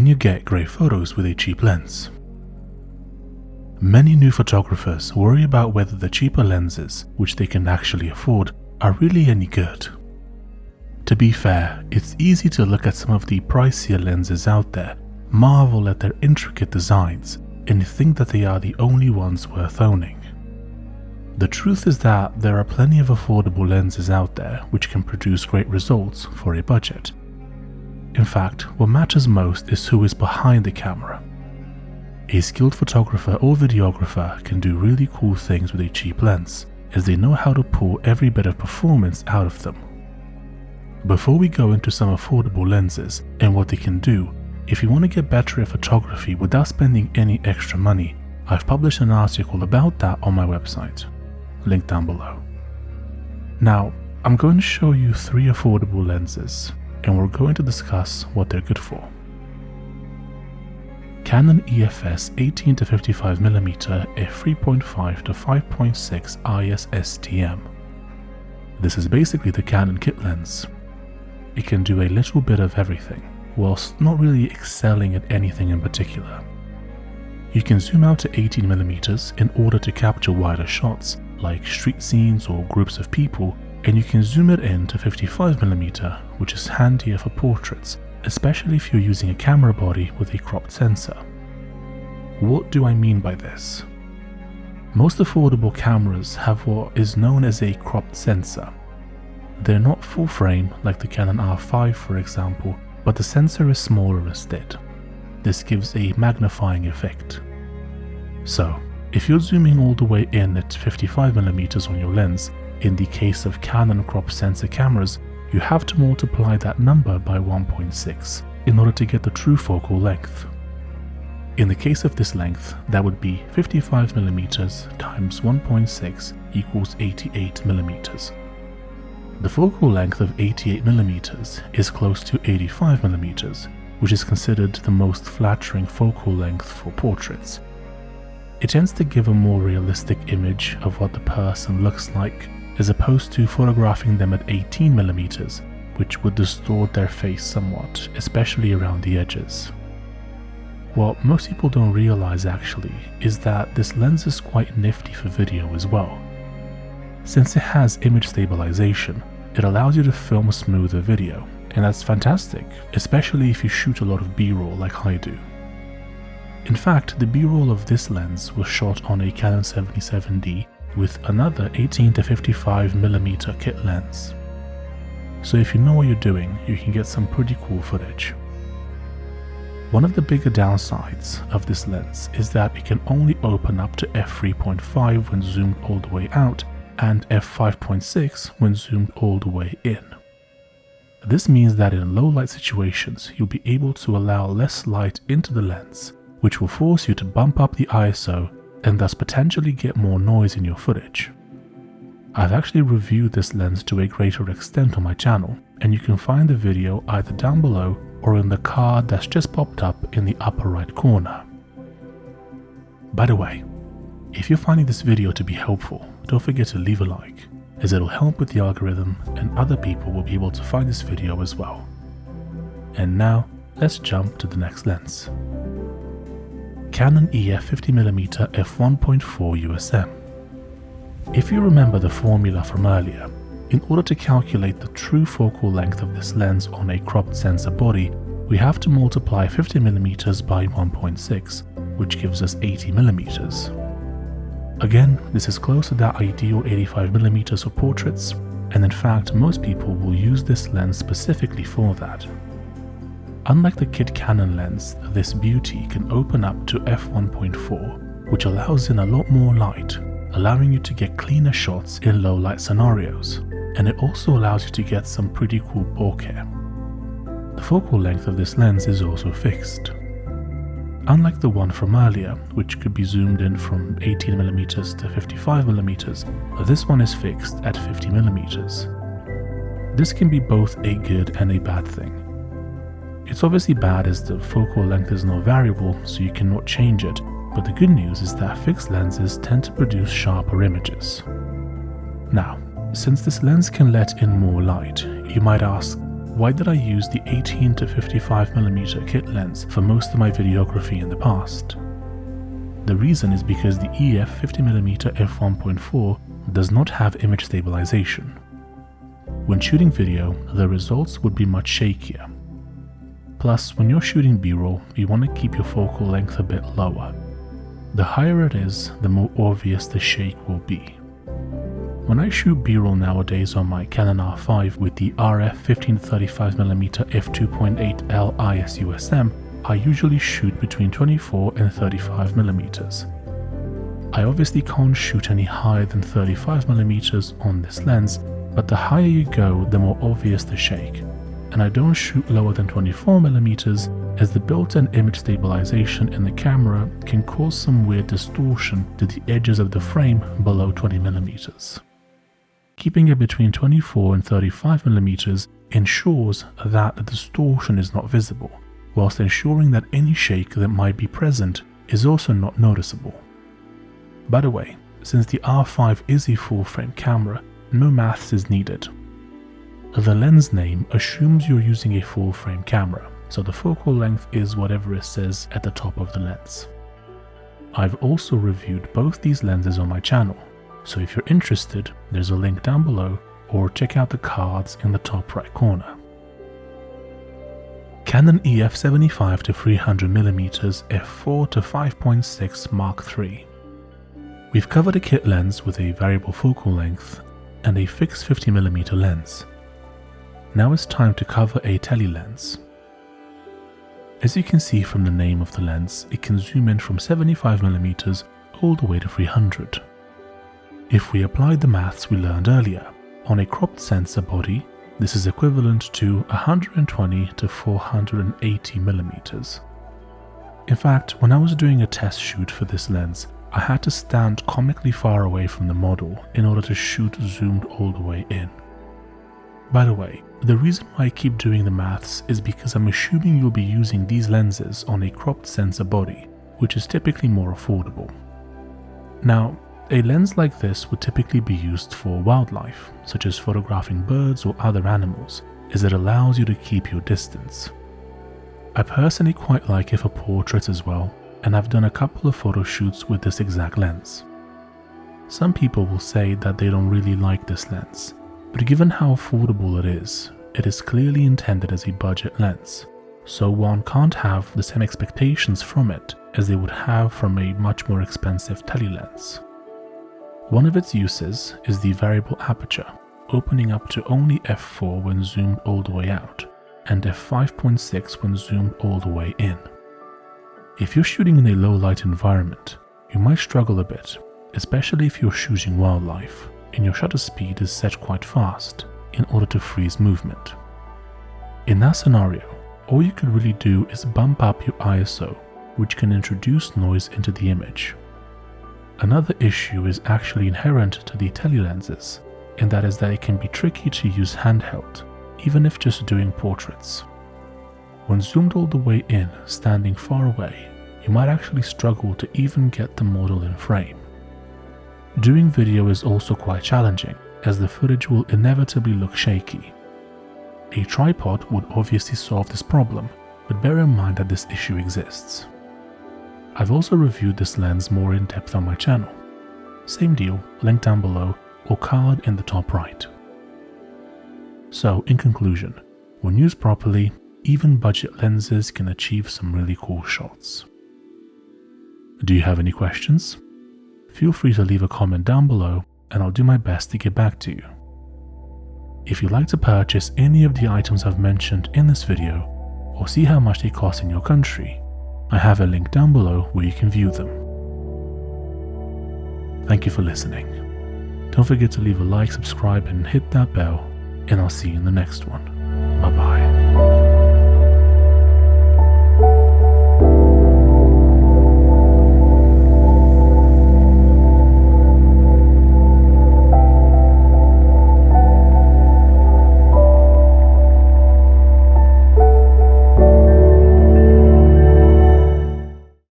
Can you get great photos with a cheap lens? Many new photographers worry about whether the cheaper lenses, which they can actually afford, are really any good. To be fair, it's easy to look at some of the pricier lenses out there, marvel at their intricate designs, and think that they are the only ones worth owning. The truth is that there are plenty of affordable lenses out there which can produce great results for a budget. In fact, what matters most is who is behind the camera. A skilled photographer or videographer can do really cool things with a cheap lens, as they know how to pull every bit of performance out of them. Before we go into some affordable lenses and what they can do, if you want to get better at photography without spending any extra money, I've published an article about that on my website, link down below. Now, I'm going to show you 3 affordable lenses, and we're going to discuss what they're good for. Canon EF-S 18-55mm f3.5 to 5.6 IS STM. This is basically the Canon kit lens. It can do a little bit of everything, whilst not really excelling at anything in particular. You can zoom out to 18mm in order to capture wider shots, like street scenes or groups of people, and you can zoom it in to 55mm, which is handier for portraits, especially if you're using a camera body with a cropped sensor. What do I mean by this? Most affordable cameras have what is known as a cropped sensor. They're not full frame like the Canon R5 for example, but the sensor is smaller instead. This gives a magnifying effect. So, if you're zooming all the way in at 55mm on your lens, in the case of Canon crop sensor cameras, you have to multiply that number by 1.6 in order to get the true focal length. In the case of this length, that would be 55mm times 1.6 equals 88mm. The focal length of 88mm is close to 85mm, which is considered the most flattering focal length for portraits. It tends to give a more realistic image of what the person looks like, as opposed to photographing them at 18mm, which would distort their face somewhat, especially around the edges. What most people don't realize actually is that this lens is quite nifty for video as well. Since it has image stabilization, it allows you to film a smoother video, and that's fantastic, especially if you shoot a lot of B-roll like I do. In fact, the B-roll of this lens was shot on a Canon 77D with another 18-55mm kit lens. So if you know what you're doing, you can get some pretty cool footage. One of the bigger downsides of this lens is that it can only open up to f3.5 when zoomed all the way out and f5.6 when zoomed all the way in. This means that in low light situations, you'll be able to allow less light into the lens, which will force you to bump up the ISO and thus potentially get more noise in your footage. I've actually reviewed this lens to a greater extent on my channel, and you can find the video either down below or in the card that's just popped up in the upper right corner. By the way, if you're finding this video to be helpful, don't forget to leave a like, as it'll help with the algorithm and other people will be able to find this video as well. And now, let's jump to the next lens. Canon EF 50mm f1.4 USM. If you remember the formula from earlier, in order to calculate the true focal length of this lens on a cropped sensor body, we have to multiply 50mm by 1.6, which gives us 80mm. Again, this is close to that ideal 85mm for portraits, and in fact most people will use this lens specifically for that. Unlike the kit Canon lens, this beauty can open up to f1.4, which allows in a lot more light, allowing you to get cleaner shots in low light scenarios, and it also allows you to get some pretty cool bokeh. The focal length of this lens is also fixed. Unlike the one from earlier, which could be zoomed in from 18mm to 55mm, this one is fixed at 50mm. This can be both a good and a bad thing. It's obviously bad as the focal length is not variable, so you cannot change it, but the good news is that fixed lenses tend to produce sharper images. Now, since this lens can let in more light, you might ask, why did I use the 18-55mm kit lens for most of my videography in the past? The reason is because the EF-50mm f1.4 does not have image stabilization. When shooting video, the results would be much shakier. Plus, when you're shooting B-roll, you want to keep your focal length a bit lower. The higher it is, the more obvious the shake will be. When I shoot B-roll nowadays on my Canon R5 with the RF 15-35mm f2.8L IS STM, I usually shoot between 24 and 35mm. I obviously can't shoot any higher than 35mm on this lens, but the higher you go, the more obvious the shake, and I don't shoot lower than 24mm as the built-in image stabilization in the camera can cause some weird distortion to the edges of the frame below 20mm. Keeping it between 24 and 35mm ensures that the distortion is not visible, whilst ensuring that any shake that might be present is also not noticeable. By the way, since the R5 is a full-frame camera, no maths is needed. The lens name assumes you're using a full-frame camera, so the focal length is whatever it says at the top of the lens. I've also reviewed both these lenses on my channel, so if you're interested, there's a link down below, or check out the cards in the top right corner. Canon EF-75-300mm f4 to 5.6 Mark III. We've covered a kit lens with a variable focal length and a fixed 50mm lens. Now it's time to cover a tele lens. As you can see from the name of the lens, it can zoom in from 75mm all the way to 300. If we applied the maths we learned earlier, on a cropped sensor body, this is equivalent to 120 to 480mm. In fact, when I was doing a test shoot for this lens, I had to stand comically far away from the model in order to shoot zoomed all the way in. By the way, the reason why I keep doing the maths is because I'm assuming you'll be using these lenses on a cropped sensor body, which is typically more affordable. Now, a lens like this would typically be used for wildlife, such as photographing birds or other animals, as it allows you to keep your distance. I personally quite like it for portraits as well, and I've done a couple of photo shoots with this exact lens. Some people will say that they don't really like this lens, but given how affordable it is clearly intended as a budget lens, so one can't have the same expectations from it as they would have from a much more expensive tele lens. One of its uses is the variable aperture, opening up to only f4 when zoomed all the way out, and f5.6 when zoomed all the way in. If you're shooting in a low light environment, you might struggle a bit, especially if you're shooting wildlife and your shutter speed is set quite fast in order to freeze movement. In that scenario, all you could really do is bump up your ISO, which can introduce noise into the image. Another issue is actually inherent to the tele lenses, and that is that it can be tricky to use handheld, even if just doing portraits. When zoomed all the way in, standing far away, you might actually struggle to even get the model in frame. Doing video is also quite challenging, as the footage will inevitably look shaky. A tripod would obviously solve this problem, but bear in mind that this issue exists. I've also reviewed this lens more in depth on my channel. Same deal, link down below or card in the top right. So, in conclusion, when used properly, even budget lenses can achieve some really cool shots. Do you have any questions? Feel free to leave a comment down below and I'll do my best to get back to you. If you'd like to purchase any of the items I've mentioned in this video or see how much they cost in your country, I have a link down below where you can view them. Thank you for listening. Don't forget to leave a like, subscribe and hit that bell, and I'll see you in the next one. Bye bye.